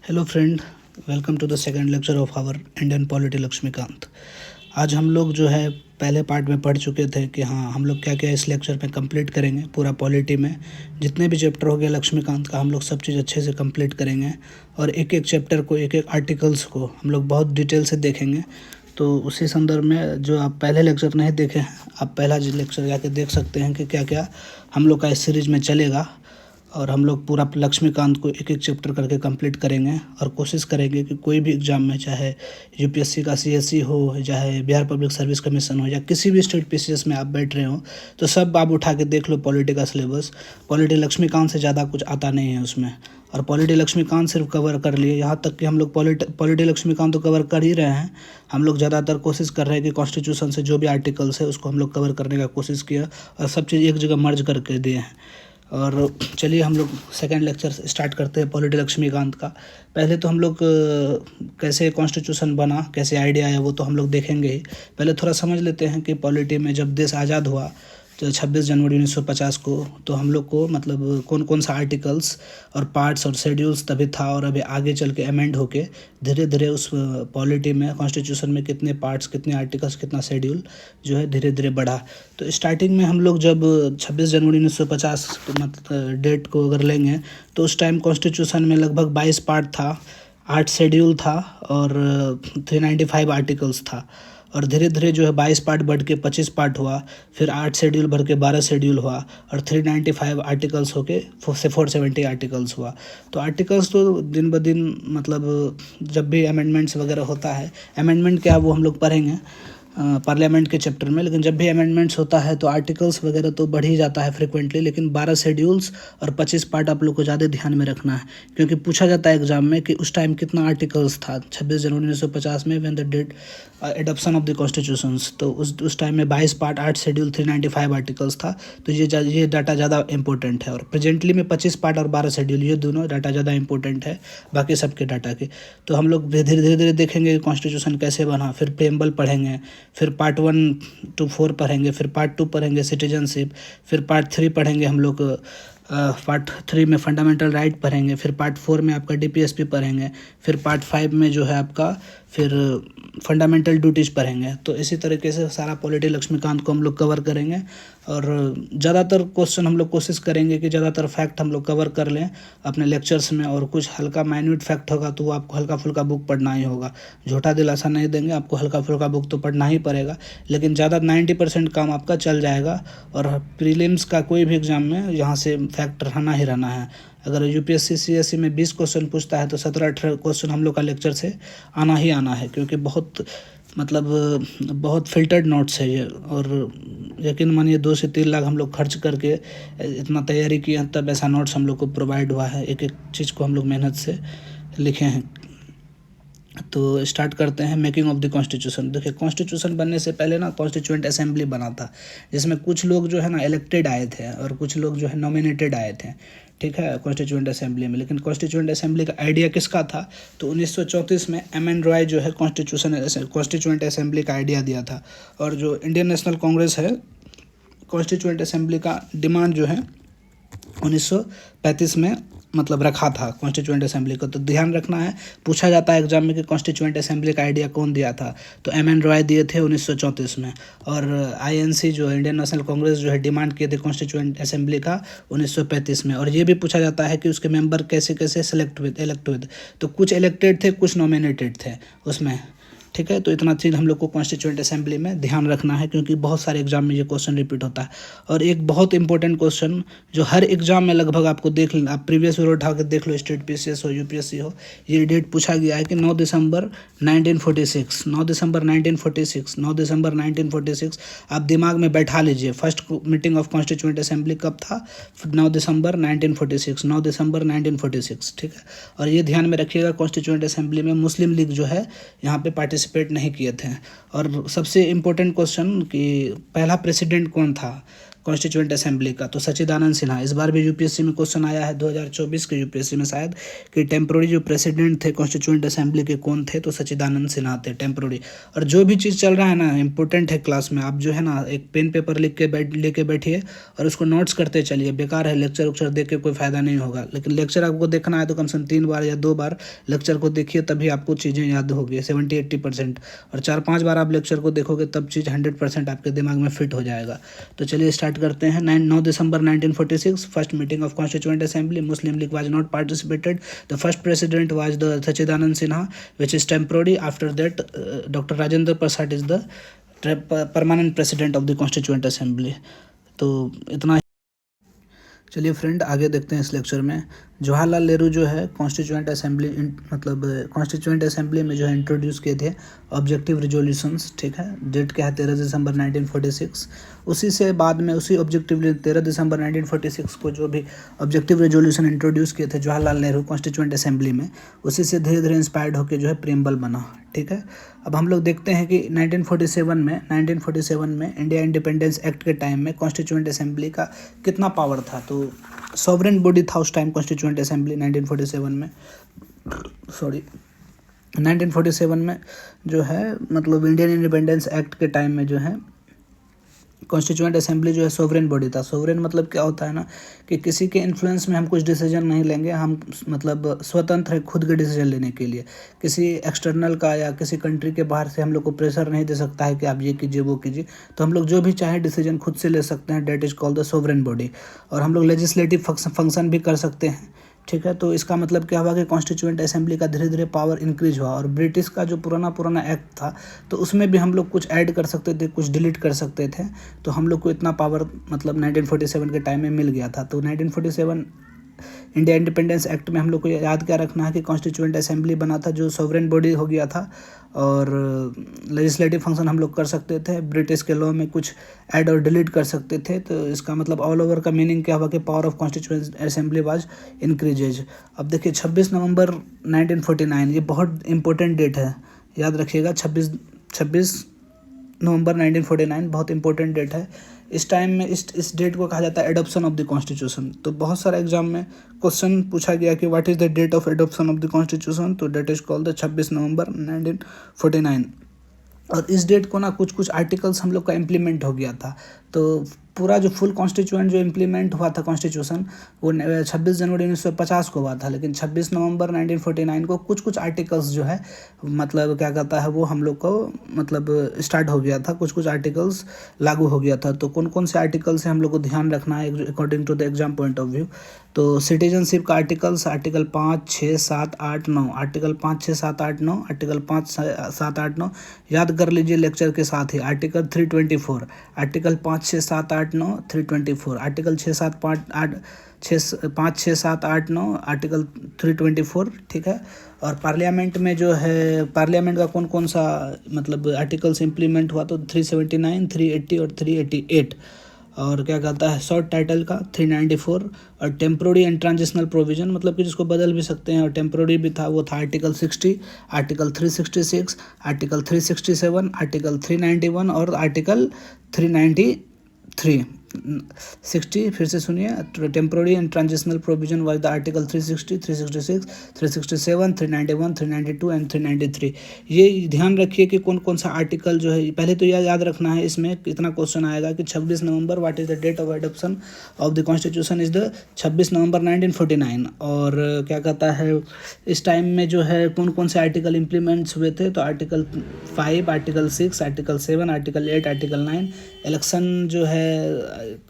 Hello friend, welcome to the second lecture of our Indian polity Laxmikanth. आज हम लोग जो है पहले पार्ट में पढ़ चुके थे कि हाँ हम लोग क्या क्या इस लेक्चर में कंप्लीट करेंगे। पूरा पॉलिटी में जितने भी चैप्टर हो गए लक्ष्मीकांत का हम लोग सब चीज़ अच्छे से कंप्लीट करेंगे और एक एक चैप्टर को एक एक आर्टिकल्स को हम लोग बहुत डिटेल से देखेंगे। तो उसी संदर्भ में जो आप पहले लेक्चर नहीं देखे हैं, आप पहला लेक्चर जाके देख सकते हैं कि क्या क्या हम लोग का इस सीरीज़ में चलेगा। और हम लोग पूरा लक्ष्मीकांत को एक एक चैप्टर करके कंप्लीट करेंगे और कोशिश करेंगे कि कोई भी एग्ज़ाम में, चाहे यूपीएससी का सीएससी हो, चाहे बिहार पब्लिक सर्विस कमीशन हो, या किसी भी स्टेट पीसीएस में आप बैठ रहे हो, तो सब आप उठा के देख लो पॉलिटी का सिलेबस। पॉलिटी लक्ष्मीकांत से ज़्यादा कुछ आता नहीं है उसमें, और पॉलिटी लक्ष्मीकांत सिर्फ कवर कर लिए। यहाँ तक कि हम लोग पॉलिटी लक्ष्मीकांत तो कवर कर ही रहे हैं। हम लोग ज़्यादातर कोशिश कर रहे हैं कि कॉन्स्टिट्यूशन से जो भी आर्टिकल्स है उसको हम लोग कवर करने का कोशिश किया और सब चीज़ एक जगह मर्ज करके दिए हैं। और चलिए हम लोग सेकंड लेक्चर स्टार्ट करते हैं पॉलिटी लक्ष्मीकांत का। पहले तो हम लोग कैसे कॉन्स्टिट्यूशन बना, कैसे आइडिया आया, वो तो हम लोग देखेंगे ही। पहले थोड़ा समझ लेते हैं कि पॉलिटी में जब देश आज़ाद हुआ तो 26 जनवरी 1950 को, तो हम लोग को मतलब कौन कौन सा आर्टिकल्स और पार्ट्स और शेड्यूल्स तभी था, और अभी आगे चल के अमेंड होके धीरे धीरे उस पॉलिटी में, कॉन्स्टिट्यूशन में कितने पार्ट्स, कितने आर्टिकल्स, कितना शेड्यूल जो है धीरे धीरे बढ़ा। तो स्टार्टिंग में हम लोग जब 26 जनवरी 1950 मतलब डेट को अगर लेंगे, तो उस टाइम कॉन्स्टिट्यूशन में लगभग 22 पार्ट था, 8 शेड्यूल था और 395 आर्टिकल्स था। और धीरे धीरे जो है 22 पार्ट बढ़ के 25 पार्ट हुआ, फिर 8 शेड्यूल भर के 12 शेड्यूल हुआ, और 395 आर्टिकल्स होके 470 आर्टिकल्स हुआ। तो आर्टिकल्स तो दिन ब दिन मतलब जब भी अमेंडमेंट्स वगैरह होता है, अमेंडमेंट क्या वो हम लोग पढ़ेंगे पार्लियामेंट के चैप्टर में, लेकिन जब भी अमेंडमेंट्स होता है तो आर्टिकल्स वगैरह तो बढ़ ही जाता है फ्रिक्वेंटली। लेकिन 12 शेड्यूल्स और 25 पार्ट आप लोग को ज़्यादा ध्यान में रखना है, क्योंकि पूछा जाता है एग्जाम में कि उस टाइम कितना आर्टिकल्स था 26 जनवरी 1950 में, when the date adoption of the constitutions. तो उस टाइम में 22 पार्ट, 8 शेड्यूल, 395 आर्टिकल्स था। तो ये डाटा ज़्यादा इंपॉर्टेंट है। और प्रेजेंटली में 25 पार्ट और 12 शेड्यूल, ये दोनों डाटा ज़्यादा इंपॉर्टेंट है बाकी सबके डाटा के। तो हम लोग धीरे धीरे देखेंगे कॉन्स्टिट्यूशन कैसे बना, फिर प्रेम्बल पढ़ेंगे, फिर पार्ट 1 to 4 पढ़ेंगे, फिर पार्ट 2 पढ़ेंगे सिटीजनशिप, फिर पार्ट 3 पढ़ेंगे हम लोग पार्ट 3 में फंडामेंटल राइट पढ़ेंगे, फिर पार्ट 4 में आपका डीपीएसपी पढ़ेंगे, फिर पार्ट 5 में जो है आपका फिर फंडामेंटल ड्यूटीज़ पढ़ेंगे। तो इसी तरीके से सारा पॉलिटी लक्ष्मीकांत को हम लोग कवर करेंगे। और ज़्यादातर क्वेश्चन हम लोग कोशिश करेंगे कि ज़्यादातर फैक्ट हम लोग कवर कर लें अपने लेक्चर्स में, और कुछ हल्का माइन्यूट फैक्ट होगा तो वो आपको हल्का फुल्का बुक पढ़ना ही होगा। झूठा दिलासा नहीं देंगे, आपको हल्का फुल्का बुक तो पढ़ना ही पड़ेगा, लेकिन ज़्यादा 90% काम आपका चल जाएगा। और प्रीलिम्स का कोई भी एग्ज़ाम में यहाँ से फैक्ट रहना ही रहना है। अगर यूपीएससी सीएससी में 20 क्वेश्चन पूछता है तो 17-18 क्वेश्चन हम लोग का लेक्चर से आना ही आना है, क्योंकि बहुत मतलब बहुत फिल्टर्ड नोट्स है ये। और यकीन मानिए 2 से 3 लाख हम लोग खर्च करके इतना तैयारी किए हैं, तब ऐसा नोट्स हम लोग को प्रोवाइड हुआ है। एक एक चीज़ को हम लोग मेहनत से लिखे हैं। तो स्टार्ट करते हैं मेकिंग ऑफ द कॉन्स्टिट्यूशन। देखिए, कॉन्स्टिट्यूशन बनने से पहले ना कॉन्स्टिट्यूएंट असेंबली बना था, जिसमें कुछ लोग जो है ना इलेक्टेड आए थे और कुछ लोग जो है नॉमिनेटेड आए थे, ठीक है, कॉन्स्टिट्यूएंट असेंबली में। लेकिन कॉन्स्टिट्यूएंट असेंबली का आइडिया किसका था? तो 1934 में एम.एन. रॉय जो है कॉन्स्टिट्यूएंट असेंबली का आइडिया दिया था। और जो इंडियन नेशनल कांग्रेस है, कॉन्स्टिट्यूएंट असेंबली का डिमांड जो है 1935 में मतलब रखा था कॉन्स्टिट्यूएंट असेंबली को। तो ध्यान रखना है, पूछा जाता है एग्जाम में कि कॉन्स्टिट्यूएंट असेंबली का आइडिया कौन दिया था, तो एम.एन. रॉय दिए थे 1934 में। और आईएनसी जो इंडियन नेशनल कांग्रेस जो है डिमांड किए थे कॉन्स्टिट्यूएंट असेंबली का 1935 में। और ये भी पूछा जाता है कि उसके मेंबर कैसे कैसे इलेक्ट हुए। तो कुछ इलेक्टेड थे, कुछ नॉमिनेटेड थे उसमें, ठीक है। तो इतना चीज़ हम लोग को कॉन्स्टिट्यूएंट असेंबली में ध्यान रखना है, क्योंकि बहुत सारे एग्जाम में ये क्वेश्चन रिपीट होता है। और एक बहुत इंपॉर्टेंट क्वेश्चन जो हर एग्जाम में लगभग आपको आप प्रीवियस ईयर उठा के देख लो, स्टेट पीसीएस हो, यूपीएससी हो, ये डेट पूछा गया है कि 9 दिसंबर 1946, 9 दिसंबर 1946, 9 दिसंबर 1946। आप दिमाग में बैठा लीजिए, first meeting of constituent assembly कब था? 9 दिसंबर 1946, 9 दिसंबर 1946, ठीक है। और ये ध्यान में रखिएगा, कॉन्स्टिट्यूएंट असेंबली में मुस्लिम लीग जो है यहाँ पे पार्टिसिपेट नहीं किए थे। और सबसे इम्पोर्टेंट क्वेश्चन कि पहला प्रेसिडेंट कौन था कॉन्स्टिट्यूएंट असेंबली का, तो सच्चिदानंद सिन्हा। इस बार भी यूपीएससी में क्वेश्चन आया है 2024 के यूपीएससी में शायद, कि टेम्प्रोरी जो प्रेसिडेंट थे कॉन्स्टिट्यूएंट असेंबली के कौन थे, तो सच्चिदानंद सिन्हा थे टेम्प्रोरी। और जो भी चीज़ चल रहा है ना इंपॉर्टेंट है क्लास में, आप जो है ना एक पेन पेपर लेके बैठिए और उसको नोट्स करते चलिए। बेकार है लेक्चर उक्चर देख के कोई फायदा नहीं होगा, लेकिन लेक्चर आपको देखना है तो कम से कम 3 बार या 2 बार लेक्चर को देखिए, तभी आपको चीज़ें याद होगी 70-80%। और 4-5 बार आप लेक्चर को देखोगे तब चीज़ 100% आपके दिमाग में फिट हो जाएगा। तो चलिए स्टार्ट करते हैं। 9 दिसंबर 1946 first meeting of constituent assembly, Muslim league was not participated, the first president was the Sachchidanand Sinha which is temporary, after that doctor Rajendra Prasad is the permanent president of the constituent assembly. तो इतना। चलिए friend आगे देखते हैं इस lecture में। जवाहरलाल नेहरू जो है कॉन्स्टिट्यूएंट असेंबली मतलब कॉन्स्टिट्यूएंट असेंबली में जो है इंट्रोड्यूस किए थे ऑब्जेक्टिव रिजोल्यूशंस, ठीक है। डेट क्या है 13 दिसंबर 1946। उसी से बाद में उसी ऑब्जेक्टिव 13 दिसंबर 1946 को जो भी ऑब्जेक्टिव रेजोल्यूशन इंट्रोड्यूस किए थे जवाहरलाल नेहरू कॉन्स्टिट्यूएंट असेंबली में, उसी से धीरे धीरे इंस्पायर्ड होकर जो है प्रेमबल बना, ठीक है। अब हम लोग देखते हैं कि 1947 में इंडिया इंडिपेंडेंस एक्ट के टाइम में कॉन्स्टिट्यूएंट असेंबली का कितना पावर था। तो सॉवरेन बॉडी था उस टाइम कॉन्स्टिट्यूएंट असेंबली 1947 में, 1947 में जो है मतलब इंडियन इंडिपेंडेंस एक्ट के टाइम में जो है कॉन्स्टिट्यूएंट असेंबली जो है सोवरेन बॉडी था। सोवरेन मतलब क्या होता है ना कि किसी के इन्फ्लुएंस में हम कुछ डिसीजन नहीं लेंगे, हम मतलब स्वतंत्र है खुद के डिसीजन लेने के लिए। किसी एक्सटर्नल का या किसी कंट्री के बाहर से हम लोग को प्रेशर नहीं दे सकता है कि आप ये कीजिए वो कीजिए, तो हम लोग जो भी चाहे डिसीजन खुद से ले सकते हैं। Date is called the sovereign body. और हम लोग लेजिस्लेटिव फंक्शन भी कर सकते हैं, ठीक है। तो इसका मतलब क्या हुआ कि कॉन्स्टिट्यूएंट असेंबली का धीरे धीरे पावर इंक्रीज हुआ। और ब्रिटिश का जो पुराना एक्ट था तो उसमें भी हम लोग कुछ ऐड कर सकते थे, कुछ डिलीट कर सकते थे। तो हम लोग को इतना पावर मतलब 1947 के टाइम में मिल गया था। तो 1947 इंडिया इंडिपेंडेंस एक्ट में हम लोग को याद क्या रखना है कि कॉन्स्टिट्यूएंट असेंबली बना था जो सॉवरेन बॉडी हो गया था, और लेजिस्लेटिव फंक्शन हम लोग कर सकते थे। ब्रिटिश के लॉ में कुछ ऐड और डिलीट कर सकते थे। तो इसका मतलब ऑल ओवर का मीनिंग क्या हुआ कि power of constituent assembly was increases. अब देखिए 26 नवंबर 1949, ये बहुत इंपॉर्टेंट डेट है, याद रखिएगा। 26 नवंबर 1949 बहुत इंपॉर्टेंट डेट है। इस टाइम में इस डेट को कहा जाता है एडॉप्शन ऑफ द कॉन्स्टिट्यूशन। तो बहुत सारा एग्जाम में क्वेश्चन पूछा गया कि what is the date of adoption of the constitution, तो डेट इज कॉल्ड द 26 नवंबर 1949। और इस डेट को ना कुछ आर्टिकल्स हम लोग का इम्प्लीमेंट हो गया था। तो पूरा जो फुल कॉन्स्टिट्यूएंट जो इम्प्लीमेंट हुआ था कॉन्स्टिट्यूशन वो 26 जनवरी 1950 को हुआ था, लेकिन 26 नवंबर 1949 को कुछ आर्टिकल्स जो है मतलब क्या कहता है वो हम लोग को मतलब स्टार्ट हो गया था, कुछ आर्टिकल्स लागू हो गया था। तो कौन से आर्टिकल्स है हम लोग को ध्यान रखना है according to the exam point of view. तो सिटीजनशिप का आर्टिकल्स आर्टिकल 5, 6, 7, 8, 9, आर्टिकल 5, 6, 7, 8, 9, आर्टिकल 5, 7, 8, 9 याद कर लीजिए लेक्चर के साथ ही। आर्टिकल 324, आर्टिकल 5, 6, 7, 8, 9, 324, आर्टिकल 6, 7, 5, 6, 7, 8, 9, आर्टिकल 324, ठीक है। और पार्लियामेंट में जो है पार्लियामेंट का कौन सा मतलब आर्टिकल्स इम्प्लीमेंट हुआ, तो 379, 380 और 388। और क्या कहता है शॉर्ट टाइटल का 394। और टेम्प्रोरी एंड ट्रांजिशनल प्रोविजन मतलब कि जिसको बदल भी सकते हैं, और टेम्प्रोरी भी था वो था आर्टिकल 60, आर्टिकल 366, आर्टिकल 367, आर्टिकल 391 और आर्टिकल 393। 60 फिर से सुनिए, temporary and transitional provision was the article 360, 366, 367, 391, 392 and 393। ये ध्यान रखिए कि कौन सा आर्टिकल जो है, पहले तो यह याद रखना है। इसमें कितना क्वेश्चन आएगा कि 26 नवंबर what is the date of adoption of the constitution is the 26 नवंबर 1949। और क्या कहता है इस टाइम में जो है कौन से आर्टिकल इम्प्लीमेंट्स हुए थे, तो article 5, article 6, article 7, article 8, article 9। Election जो है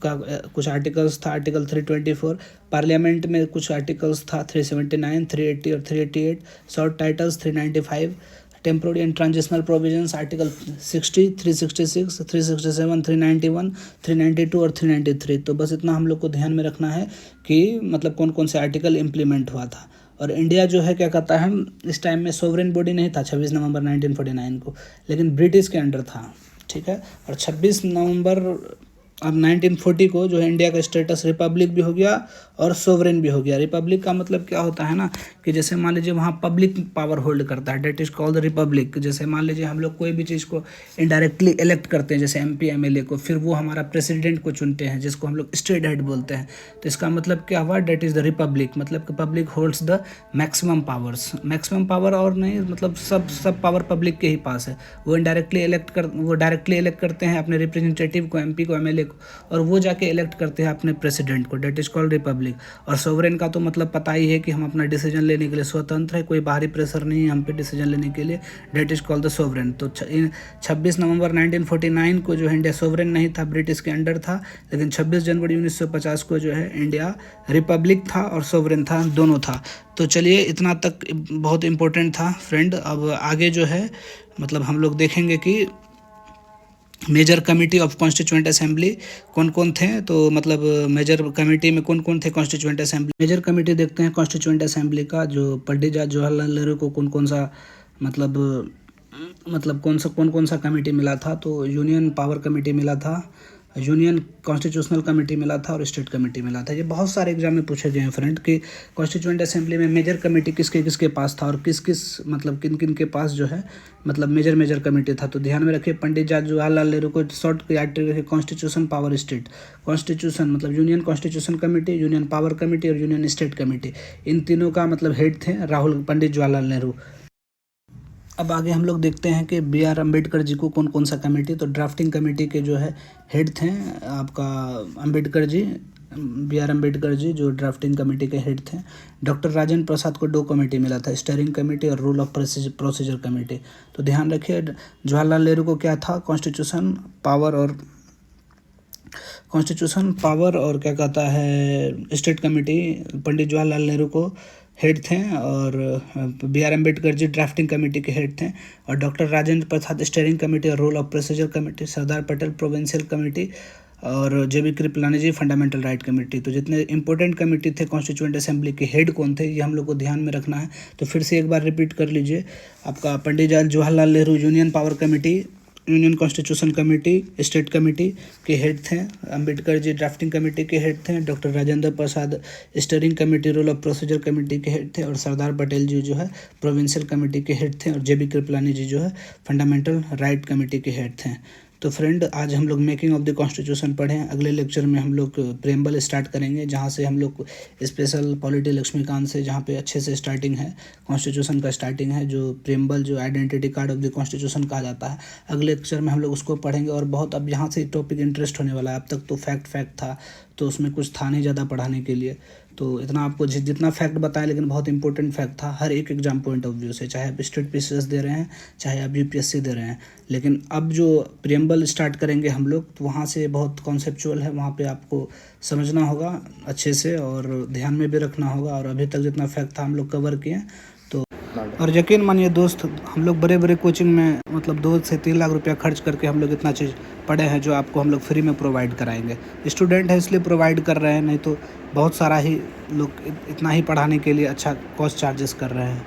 का कुछ आर्टिकल्स था आर्टिकल 324। पार्लियामेंट में कुछ आर्टिकल्स था 379, 380 और 388। Short titles 395। Temporary and transitional provisions article 60, 366, 367, 391, 392 और 393। तो बस इतना हम लोग को ध्यान में रखना है कि मतलब कौन से आर्टिकल इम्प्लीमेंट हुआ था। और इंडिया जो है क्या कहता है इस टाइम में सोवरेन बॉडी नहीं था 26 नवंबर 1949 को, लेकिन ब्रिटिश के अंडर था, ठीक है। और 26 नवंबर अब 1940 को जो है इंडिया का स्टेटस रिपब्लिक भी हो गया और सोवरेन भी हो गया। रिपब्लिक का मतलब क्या होता है ना कि जैसे मान लीजिए वहाँ पब्लिक पावर होल्ड करता है, डेट इज कॉल्ड रिपब्लिक। जैसे मान लीजिए हम लोग कोई भी चीज़ को इनडायरेक्टली इलेक्ट करते हैं, जैसे एमपी एमएलए को, फिर वो हमारा प्रेसिडेंट को चुनते हैं जिसको हम लोग स्टेट हेड बोलते हैं। तो इसका मतलब क्या हुआ, डेट इज़ द रिपब्लिक, मतलब कि public holds the maximum powers. Maximum power और नहीं, मतलब सब पावर पब्लिक के ही पास है। वो डायरेक्टली इलेक्ट करते हैं अपने रिप्रेजेंटेटिव को, एमपी को, एमएलए को, और वो जाके इलेक्ट करते हैं अपने प्रेसिडेंट को, डेट इज कॉल्ड रिपब्लिक। और सोवरेन का तो मतलब पता ही है कि हम अपना डिसीजन लेने के लिए स्वतंत्र है, कोई बाहरी प्रेशर नहीं है हम पे डिसीजन लेने के लिए, date is called the sovereign. तो 26 नवंबर 1949 को जो है इंडिया सोवरेन नहीं था, ब्रिटिश के अंडर था, लेकिन 26 जनवरी 1950 को जो है इंडिया रिपब्लिक था और सोवरेन था, दोनों था। तो चलिए इतना तक बहुत इम्पोर्टेंट था फ्रेंड। अब आगे जो है मतलब हम लोग देखेंगे कि major committee of constituent assembly कौन कौन थे। तो मतलब मेजर कमेटी में कौन कौन थे कॉन्स्टिट्यूएंट असेंबली। मेजर कमेटी देखते हैं कॉन्स्टिट्यूएंट असेंबली का, जो पंडित जवाहरलाल नेहरू को कौन कौन सा मतलब कौन सा कमेटी मिला था। तो यूनियन पावर कमेटी मिला था, यूनियन कॉन्स्टिट्यूशनल कमेटी मिला था और स्टेट कमेटी मिला था। ये बहुत सारे एग्जाम में पूछे गए हैं फ्रेंड कि कॉन्स्टिट्यूएंट असेंबली में मेजर कमेटी किसके किसके पास था और किन किन के पास जो है मतलब मेजर कमेटी था। तो ध्यान में रखिए, पंडित जवाहरलाल नेहरू को शॉर्ट याद रखिए, कॉन्स्टिट्यूशन, पावर, स्टेट। कॉन्स्टिट्यूशन मतलब union constitution committee, union power committee और यूनियन स्टेट कमेटी, इन तीनों का मतलब हेड थे पंडित जवाहरलाल नेहरू। अब आगे हम लोग देखते हैं कि बी आर अम्बेडकर जी को कौन कौन सा कमेटी। तो ड्राफ्टिंग कमेटी के जो है हेड थे आपका अम्बेडकर जी, बी आर अम्बेडकर जी जो ड्राफ्टिंग कमेटी के हेड थे। डॉक्टर राजेंद्र प्रसाद को 2 कमेटी मिला था, स्टीयरिंग कमेटी और रूल ऑफ प्रोसीजर कमेटी। तो ध्यान रखिए, जवाहरलाल नेहरू को क्या था, कॉन्स्टिट्यूशन पावर और क्या कहता है स्टेट कमेटी। पंडित जवाहरलाल नेहरू को हेड थे और B R Ambedkar ji drafting committee के हेड थे, और doctor Rajendra Prasad steering committee और rule of procedure committee, Sardar Patel provincial committee और J B Kripalani ji fundamental right committee. तो जितने इंपॉर्टेंट कमेटी थे कॉन्स्टिट्यूएंट असेंबली के हेड कौन थे, ये हम लोग को ध्यान में रखना है। तो फिर से एक बार रिपीट कर लीजिए, आपका Pandit Jawaharlal Nehru union power committee, union constitution committee, state committee के हेड थे। अम्बेडकर जी ड्राफ्टिंग कमेटी के हेड थे। Doctor Rajendra Prasad steering committee, rule of procedure committee के हेड थे। और सरदार पटेल जी जो है प्रोविंशियल कमेटी के हेड थे। और जेबी कृपलानी जी जो है फंडामेंटल राइट कमेटी के हेड थे। तो फ्रेंड, आज हम लोग मेकिंग ऑफ द कॉन्स्टिट्यूशन पढ़े हैं। अगले लेक्चर में हम लोग प्रेम्बल स्टार्ट करेंगे, जहाँ से हम लोग स्पेशल पॉलिटी लक्ष्मीकांत से, जहाँ पे अच्छे से स्टार्टिंग है, कॉन्स्टिट्यूशन का स्टार्टिंग है, जो प्रेम्बल जो identity card of the constitution कहा जाता है। अगले लेक्चर में हम लोग उसको पढ़ेंगे। और बहुत अब यहाँ से टॉपिक इंटरेस्ट होने वाला है। अब तक तो फैक्ट था, तो उसमें कुछ था नहीं ज़्यादा पढ़ाने के लिए। तो इतना आपको जितना फैक्ट बताया, लेकिन बहुत इंपॉर्टेंट फैक्ट था हर एक एग्जाम पॉइंट ऑफ व्यू से, चाहे आप स्टेट पीसीएस दे रहे हैं, चाहे आप यूपीएससी दे रहे हैं। लेकिन अब जो प्रियम्बल स्टार्ट करेंगे हम लोग, तो वहाँ से बहुत कॉन्सेप्चुअल है, वहाँ पे आपको समझना होगा अच्छे से और ध्यान में भी रखना होगा। और अभी तक जितना फैक्ट था हम लोग कवर किए। तो और यकीन मानिए दोस्त, हम लोग बड़े बड़े कोचिंग में मतलब 2 से 3 लाख रुपया खर्च करके हम लोग इतना चीज़ पढ़े हैं, जो आपको हम लोग फ्री में प्रोवाइड कराएंगे। स्टूडेंट है इसलिए प्रोवाइड कर रहे हैं, नहीं तो बहुत सारा ही लोग इतना ही पढ़ाने के लिए अच्छा कॉस्ट चार्जेस कर रहे हैं।